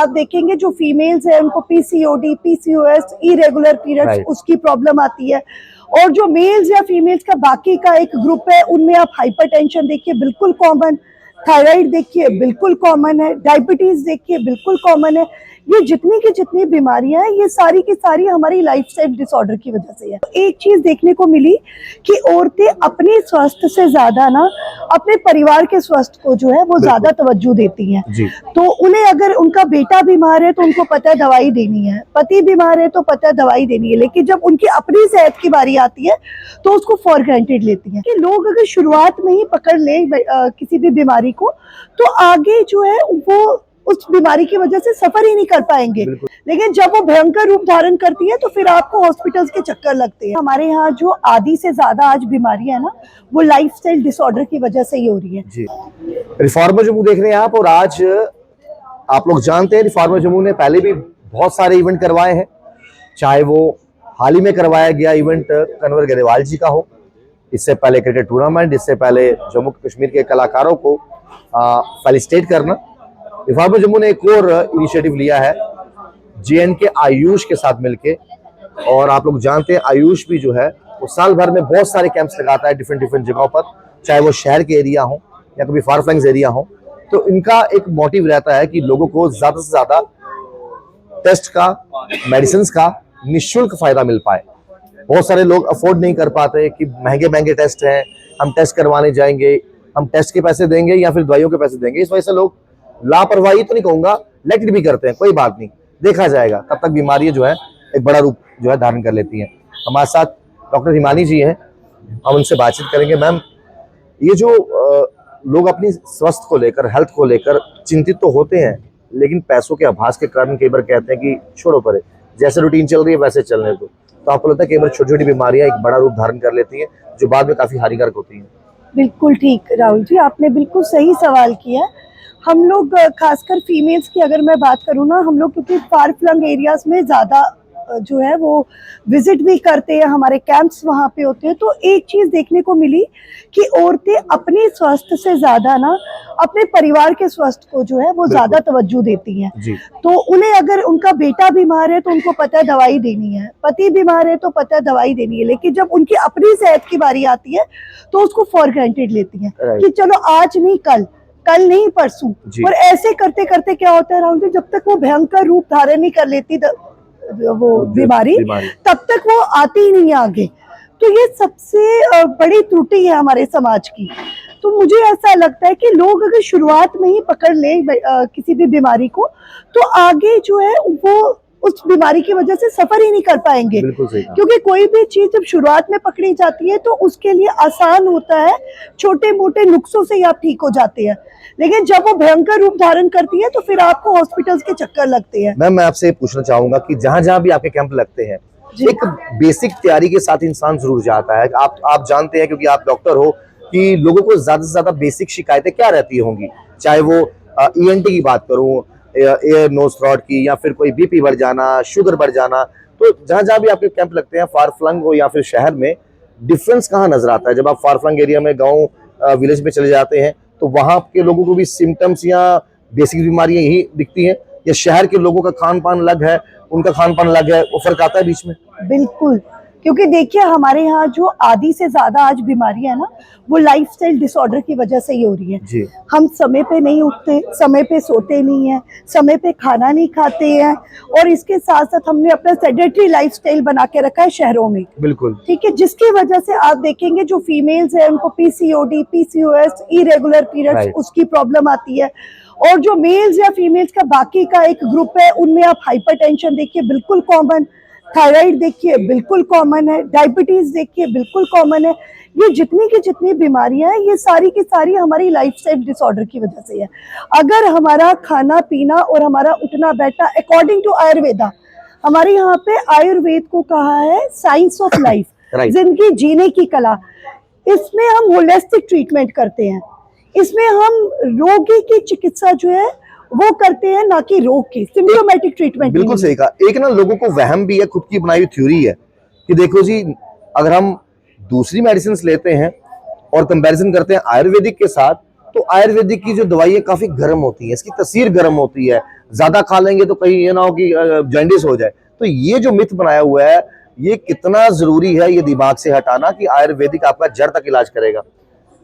आप देखेंगे जो फीमेल्स है उनको पीसीओडी, पीसीओएस, इरेगुलर पीरियड्स उसकी प्रॉब्लम आती है। और जो मेल्स या फीमेल्स का बाकी का एक ग्रुप है उनमें आप हाइपरटेंशन देखिए बिल्कुल कॉमन, थायराइड देखिए बिल्कुल कॉमन है, डायबिटीज देखिए बिल्कुल कॉमन है। ये जितनी की जितनी बीमारियां हैं ये सारी की सारी हमारी लाइफस्टाइल डिसऑर्डर की वजह से है। एक चीज देखने को मिली कि औरतें अपने स्वास्थ्य से ज्यादा ना अपने परिवार के स्वास्थ्य को जो है वो ज्यादा तवज्जो देती हैं। तो उन्हें अगर उनका बेटा बीमार है तो उनको पता है दवाई देनी है, पति बीमार है तो पता है दवाई देनी है, लेकिन जब उनकी अपनी सेहत की बारी आती है तो उसको फॉर ग्रांटेड लेती हैं। कि लोग अगर शुरुआत में ही पकड़ ले किसी भी बीमारी को तो आगे जो है वो उस बीमारी की वजह से सफर ही नहीं कर पाएंगे, लेकिन जब वो भयंकर रूप धारण करती है तो फिर आपको हॉस्पिटल्स के चक्कर लगते हैं। हमारे यहाँ जो आधी से ज्यादा आज बीमारियां है ना वो लाइफस्टाइल डिसऑर्डर की वजह से ही हो रही है। जी, रिफॉर्मर जम्मू देख रहे हैं आप, और आज आप लोग जानते हैं रिफॉर्मर जम्मू ने पहले भी बहुत सारे इवेंट करवाए हैं, चाहे वो हाल ही में करवाया गया इवेंट कन्वर गरेवाल जी का हो, इससे पहले क्रिकेट टूर्नामेंट, इससे पहले जम्मू कश्मीर के कलाकारों को फेलिसिटेट करना। रिफॉर्मर जम्मू ने एक और इनिशिएटिव लिया है JNK आयुष के साथ मिलके, और आप लोग जानते हैं आयुष भी जो है वो साल भर में बहुत सारे कैंप्स लगाता है डिफरेंट जगहों पर, चाहे वो शहर के एरिया हो या कभी फार फ्लंग्स एरिया हो। तो इनका एक मोटिव रहता है कि लोगों को ज्यादा से ज्यादा टेस्ट का, मेडिसिन का निःशुल्क फायदा मिल पाए। बहुत सारे लोग अफोर्ड नहीं कर पाते कि महंगे टेस्ट हैं, हम टेस्ट करवाने जाएंगे, हम टेस्ट के पैसे देंगे या फिर दवाइयों के पैसे देंगे। इस वजह से लोग लापरवाही तो नहीं कहूंगा, नेगलेक्ट भी करते हैं, कोई बात नहीं, देखा जाएगा, तब तक बीमारी जो है एक बड़ा रूप जो है धारण कर लेती हैं। हमारे साथ डॉक्टर हिमानी जी हैं, हम उनसे बातचीत करेंगे। मैम, ये जो लोग अपनी स्वास्थ्य को लेकर, हेल्थ को लेकर चिंतित तो होते हैं, लेकिन पैसों के आभास के कारण कई बार कहते हैं कि छोड़ो परे, जैसे रूटीन चल रही है वैसे चलने दो। तो आपको लगता है कई बार छोटी छोटी बीमारियां एक बड़ा रूप धारण कर लेती हैं जो बाद में काफी हानिकारक होती हैं? बिल्कुल ठीक राहुल जी, आपने बिल्कुल सही सवाल किया। हम लोग खासकर फीमेल्स की अगर मैं बात करूँ ना, हम लोग क्योंकि फार फ्लंग एरियाज में ज़्यादा जो है वो विजिट भी करते हैं, हमारे कैंप्स वहाँ पे होते हैं, तो एक चीज़ देखने को मिली कि औरतें अपने स्वास्थ्य से ज़्यादा ना अपने परिवार के स्वास्थ्य को जो है वो ज़्यादा तवज्जो देती हैं। तो उन्हें अगर उनका बेटा बीमार है तो उनको पता है दवाई देनी है, पति बीमार है तो पता है दवाई देनी है, लेकिन जब उनकी अपनी सेहत की बारी आती है तो उसको फॉर ग्रांटेड लेती हैं कि चलो आज नहीं कल नहीं परसों। और ऐसे करते करते क्या होता है राहुल जी, जब तक वो भयंकर रूप धारण नहीं कर लेती वो बीमारी तब तक वो आती ही नहीं आगे। तो ये सबसे बड़ी त्रुटि है हमारे समाज की। तो मुझे ऐसा लगता है कि लोग अगर शुरुआत में ही पकड़ ले किसी भी बीमारी को तो आगे जो है वो उस बीमारी की वजह से सफर ही नहीं कर पाएंगे, क्योंकि कोई भी चीज जब शुरुआत में पकड़ी जाती है तो उसके लिए आसान होता है, छोटे मोटे नुस्खों से ही आप ठीक हो जाते हैं, लेकिन जब वो भयंकर रूप धारण करती है तो फिर आपको हॉस्पिटल्स के चक्कर लगते हैं। मैम, मैं आपसे पूछना चाहूंगा कि जहां जहां भी आपके कैंप लगते हैं, एक बेसिक तैयारी के साथ इंसान जरूर जाता है। आप जानते हैं क्योंकि आप डॉक्टर हो कि लोगों को ज्यादा से ज्यादा बेसिक शिकायतें क्या रहती होंगी, चाहे वो ENT की बात करूं, एयर नोज थ्रोट की, या फिर कोई BP बढ़ जाना, शुगर बढ़ जाना। तो जहां जहां भी आपके कैंप लगते हैं, फार फ्लंग हो या फिर शहर में, डिफरेंस कहाँ नजर आता है? जब आप फार फ्लंग एरिया में, गाँव विलेज में चले जाते हैं तो वहां के लोगों को भी सिम्टम्स या बेसिक बीमारियां यही दिखती हैं, या शहर के लोगों का खान पान अलग है, उनका खान पान अलग है, वो फर्क आता है बीच में? बिल्कुल, क्योंकि देखिए हमारे यहाँ जो आधी से ज्यादा आज बीमारियां है ना वो लाइफस्टाइल डिसऑर्डर की वजह से ही हो रही है। हम समय पे नहीं उठते, समय पे सोते नहीं है, समय पे खाना नहीं खाते हैं, और इसके साथ साथ हमने अपना सेडेंटरी लाइफस्टाइल बना के रखा है शहरों में। बिल्कुल ठीक है, जिसकी वजह से आप देखेंगे जो फीमेल्स है उनको पीसीओडी, पीसीओएस, इरेगुलर पीरियड्स उसकी प्रॉब्लम आती है। और जो मेल्स या फीमेल्स का बाकी का एक ग्रुप है उनमें आप हाइपरटेंशन देखिए बिल्कुल कॉमन, थायराइड देखिए बिल्कुल कॉमन है, डायबिटीज देखिए बिल्कुल कॉमन है। ये जितनी की जितनी बीमारियां हैं ये सारी की सारी हमारी लाइफस्टाइल डिसऑर्डर की वजह से है। अगर हमारा खाना पीना और हमारा उठना बैठना अकॉर्डिंग टू आयुर्वेदा, हमारे यहाँ पे आयुर्वेद को कहा है साइंस ऑफ लाइफ, जिंदगी जीने की कला। इसमें हम होलिस्टिक ट्रीटमेंट करते हैं, इसमें हम रोगी की चिकित्सा जो है वो करते हैं, ना कि रोग की सिम्प्टोमेटिक ट्रीटमेंट। बिल्कुल सही कहा। एक ना लोगों को वहम भी है, खुद की बनाई हुई थ्योरी है कि देखो जी, अगर हम दूसरी मेडिसिन लेते हैं और कंपैरिजन करते हैं आयुर्वेदिक के साथ, तो आयुर्वेदिक की जो दवाई है काफी गर्म होती है, इसकी तसीर गर्म होती है, ज्यादा खा लेंगे तो कहीं ये ना हो कि जॉन्डिस हो जाए। तो ये जो मिथ बनाया हुआ है, ये कितना जरूरी है ये दिमाग से हटाना कि आयुर्वेदिक आपका जड़ तक इलाज करेगा।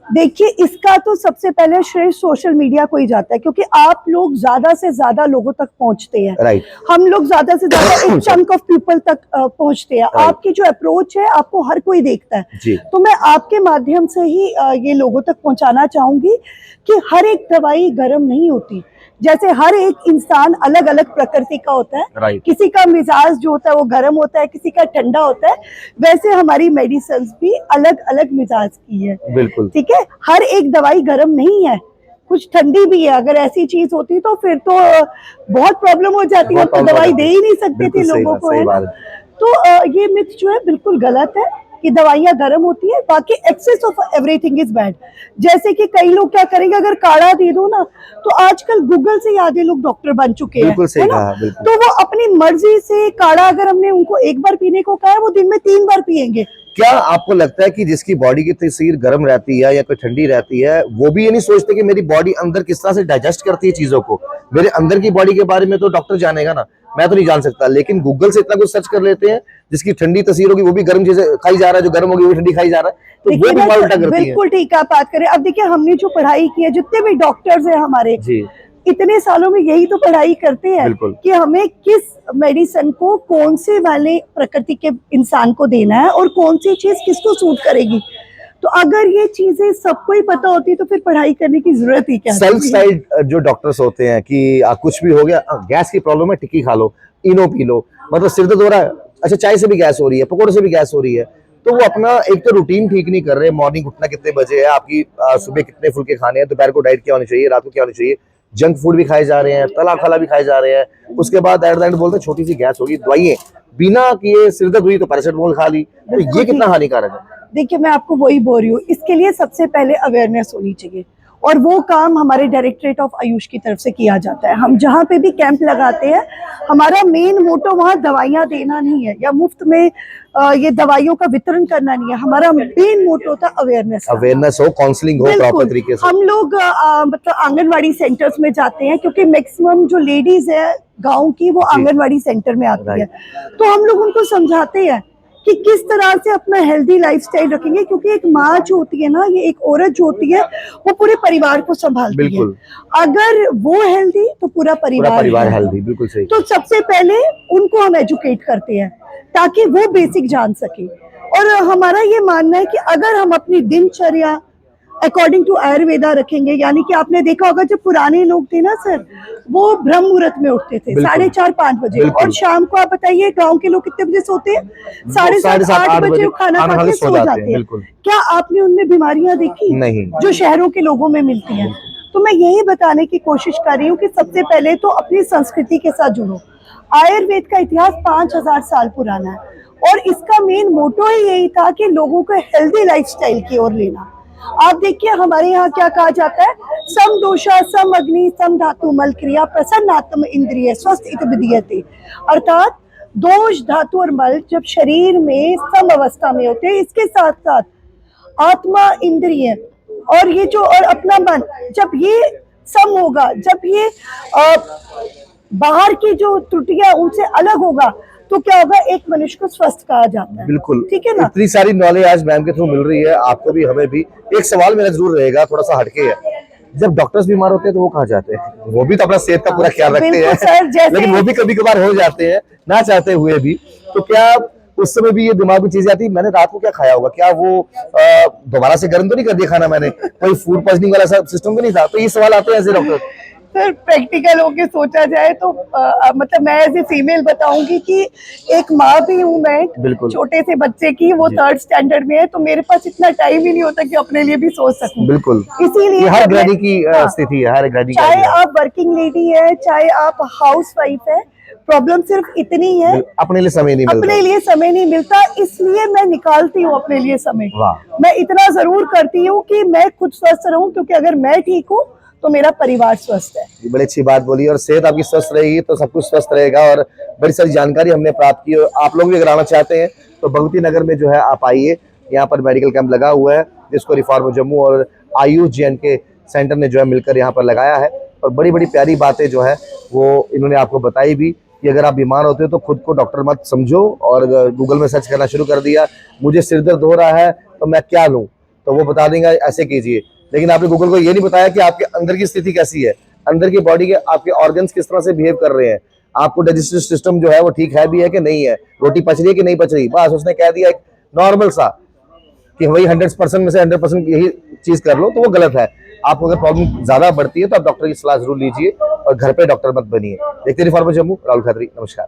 देखिए, इसका तो सबसे पहले श्रेय सोशल मीडिया को ही जाता है, क्योंकि आप लोग ज्यादा से ज्यादा लोगों तक पहुंचते हैं। राइट। हम लोग ज्यादा से ज्यादा एक चंक ऑफ पीपल तक पहुंचते हैं। Right. आपकी जो अप्रोच है आपको हर कोई देखता है जी। तो मैं आपके माध्यम से ही ये लोगों तक पहुंचाना चाहूंगी कि हर एक दवाई गर्म नहीं होती। जैसे हर एक इंसान अलग अलग प्रकृति का होता है। Right. किसी का मिजाज जो होता है वो गर्म होता है, किसी का ठंडा होता है। वैसे हमारी मेडिसिन भी अलग अलग मिजाज की है। बिल्कुल। ठीक है, हर एक दवाई गर्म नहीं है, कुछ ठंडी भी है। अगर ऐसी चीज होती तो फिर तो बहुत प्रॉब्लम हो जाती है, तो दवाई दे ही नहीं सकते थे लोगों को, है ना। तो ये मिथ जो है बिल्कुल गलत है कि दवाइयाँ गर्म होती है। बाकी excess of everything is bad. जैसे कि कई लोग क्या करेंगे, अगर काढ़ा दे दो ना तो आजकल गूगल से आधे लोग डॉक्टर बन चुके हैं, बिल्कुल सही है ना। कहा, बिल्कुल। तो वो अपनी मर्जी से काढ़ा, अगर हमने उनको एक बार पीने को कहा है, वो दिन में 3 बार पियेंगे। क्या आपको लगता है कि जिसकी बॉडी की तस्वीर गर्म रहती है या कोई ठंडी रहती है, वो भी ये नहीं सोचते कि मेरी बॉडी अंदर किस तरह से डाइजेस्ट करती है चीजों को? मेरे अंदर की बॉडी के बारे में तो डॉक्टर जानेगा ना, मैं तो नहीं जान सकता। लेकिन गूगल से इतना कुछ सर्च कर लेते हैं, जिसकी ठंडी तस्वीर होगी वो भी गर्म चीजें खाई जा रहा है, जो गर्म होगी वो भी ठंडी खाई जा रहा है, तो वो भी उल्टा करती है। बिल्कुल ठीक आप बात करें। अब देखिए, हमने जो पढ़ाई की है, जितने भी डॉक्टर्स हैं हमारे जी, इतने सालों में यही तो पढ़ाई करते हैं कि हमें किस मेडिसिन को कौन से वाले प्रकृति के इंसान को देना है और कौन सी चीज किसको सूट करेगी। तो अगर ये चीजें सबको ही पता होती तो फिर पढ़ाई करने की जरूरत ही क्या। सेल्फ साइड जो डॉक्टर्स होते हैं कि कुछ भी हो गया, गैस की प्रॉब्लम है, टिक्की खा लो, इनो पी लो, मतलब सिर दर्द हो रहा है, अच्छा चाय से भी गैस हो रही है, पकौड़े से भी गैस हो रही है। तो वो अपना एक तो रूटीन ठीक नहीं कर रहे। मॉर्निंग उठना कितने बजे है, आपकी सुबह कितने फुल्के खाने हैं, दोपहर को डाइट क्या होनी चाहिए, रात को क्या होनी चाहिए, जंक फूड भी खाए जा रहे हैं, तला खला भी खाए जा रहे हैं। उसके बाद एट द एंड बोलते हैं छोटी सी गैस होगी, दवाइयाँ बिना किए, सिर दर्द हुई तो पैरासिटामोल खा ली। तो ये कितना हानिकारक है। देखिए, मैं आपको वही बोल रही हूँ, इसके लिए सबसे पहले अवेयरनेस होनी चाहिए और वो काम हमारे डायरेक्टरेट ऑफ आयुष की तरफ से किया जाता है। हम जहाँ पे भी कैंप लगाते हैं, हमारा मेन मोटो वहाँ दवाइयाँ देना नहीं है या मुफ्त में ये दवाइयों का वितरण करना नहीं है। हमारा मेन मोटो था अवेयरनेस हो, काउंसलिंग हो प्रॉपर तरीके से। हम लोग मतलब आंगनवाड़ी सेंटर्स में जाते हैं, क्योंकि मैक्सिमम जो लेडीज है गाँव की वो आंगनवाड़ी सेंटर में आती है। तो हम लोग उनको समझाते हैं कि किस तरह से अपना हेल्दी लाइफस्टाइल रखेंगे, क्योंकि एक माँ जो होती है ना, ये एक औरत जो होती है, वो पूरे परिवार को संभालती है। अगर वो हेल्दी तो पूरा परिवार हेल्दी। बिल्कुल सही। तो सबसे पहले उनको हम एजुकेट करते हैं ताकि वो बेसिक जान सके। और हमारा ये मानना है कि अगर हम अपनी दिनचर्या अकॉर्डिंग टू आयुर्वेदा रखेंगे, यानी कि आपने देखा होगा जब पुराने लोग थे ना सर, वो ब्रह्म मुहूर्त में उठते थे 4:30-5 बजे, और शाम को आप बताइए गांव के लोग कितने बजे सोते हैं? 7:30-8 बजे खाना खा के सो जाते हैं। क्या आपने उनमें बीमारियां देखी? नहीं, जो शहरों के लोगों में मिलती हैं। तो मैं यही बताने की कोशिश कर रही हूँ कि सबसे पहले तो अपनी संस्कृति के साथ जुड़ो। आयुर्वेद का इतिहास 5000 साल पुराना है और इसका मेन मोटो ही यही था कि लोगों को हेल्दी लाइफस्टाइल की ओर लेना। आप देखिए, हमारे यहाँ क्या कहा जाता है, सम दोषा सम अग्नि सम धातु मल क्रिया प्रसन्नात्म इंद्रिय स्वस्थ इत विधीयते। अर्थात दोष, धातु और मल जब शरीर में सम अवस्था में होते हैं, इसके साथ साथ आत्मा, इंद्रिय और ये जो और अपना मन, जब ये सम होगा, जब ये बाहर की जो त्रुटियां उनसे अलग होगा, तो क्या होगा, एक मनुष्य को स्वस्थ कहा जाता है। बिल्कुल, ठीक है ना। इतनी सारी नॉलेज आज मैम के थ्रू मिल रही है, आपको भी हमें भी। एक सवाल मेरा जरूर रहेगा, थोड़ा सा हटके है, जब डॉक्टर्स बीमार होते हैं तो वो कहाँ जाते हैं? वो भी तो अपना सेहत का पूरा ख्याल रखते हैं, लेकिन वो भी कभी कभार हो जाते हैं ना चाहते हुए भी। तो क्या उस समय भी ये दिमाग में चीजें आती, मैंने रात को क्या खाया होगा, क्या वो दोबारा से गर्म तो नहीं कर दिया खाना मैंने, कोई फूड पॉइजनिंग वाला सिस्टम तो नहीं था? तो ये सवाल आते हैं ऐसे डॉक्टर। सर, प्रैक्टिकल होके सोचा जाए तो मतलब मैं एज ए फीमेल बताऊंगी कि एक माँ भी हूँ मैं छोटे से बच्चे की, वो 3rd स्टैंडर्ड में है, तो मेरे पास इतना टाइम ही नहीं होता कि अपने लिए भी सोच सकूं। बिल्कुल, इसीलिए हर गृहिणी की स्थिति है, हर गृहिणी, चाहे आप वर्किंग लेडी है, चाहे आप हाउस वाइफ है, प्रॉब्लम सिर्फ इतनी है, अपने लिए समय नहीं मिलता। इसलिए मैं निकालती हूँ अपने लिए समय। मैं इतना जरूर करती हूँ कि मैं खुद स्वस्थ रहूं, क्योंकि अगर मैं ठीक हूँ तो मेरा परिवार स्वस्थ है। बड़ी अच्छी बात बोली, और सेहत आपकी स्वस्थ रहेगी तो सब कुछ स्वस्थ रहेगा। और बड़ी सारी जानकारी हमने प्राप्त की, और आप लोग भी अगर आना चाहते हैं तो भगवती नगर में जो है आप आइए, यहाँ पर मेडिकल कैंप लगा हुआ है जिसको रिफॉर्म जम्मू और आयुष JNK सेंटर ने जो है मिलकर यहाँ पर लगाया है। और बड़ी बड़ी प्यारी बातें जो है वो इन्होंने आपको बताई भी कि अगर आप बीमार होते हो तो खुद को डॉक्टर मत समझो, और अगर गूगल में सर्च करना शुरू कर दिया, मुझे सिर दर्द हो रहा है तो मैं क्या लूँ, तो वो बता देंगे ऐसे कीजिए। लेकिन आपने गूगल को ये नहीं बताया कि आपके अंदर की स्थिति कैसी है, अंदर की बॉडी के आपके ऑर्गन्स किस तरह से बिहेव कर रहे हैं, आपको डाइजेस्टिव सिस्टम जो है वो ठीक है भी है कि नहीं है, रोटी पच रही है कि नहीं पच रही। बस उसने कह दिया एक नॉर्मल सा कि वही 100% में से 100% यही चीज कर लो, तो वो गलत है। आपको अगर प्रॉब्लम ज्यादा बढ़ती है तो आप डॉक्टर की सलाह जरूर लीजिए और घर पे डॉक्टर मत बनिए। देखते रहिए रिफॉर्मर जम्मू, राहुल खत्री, नमस्कार।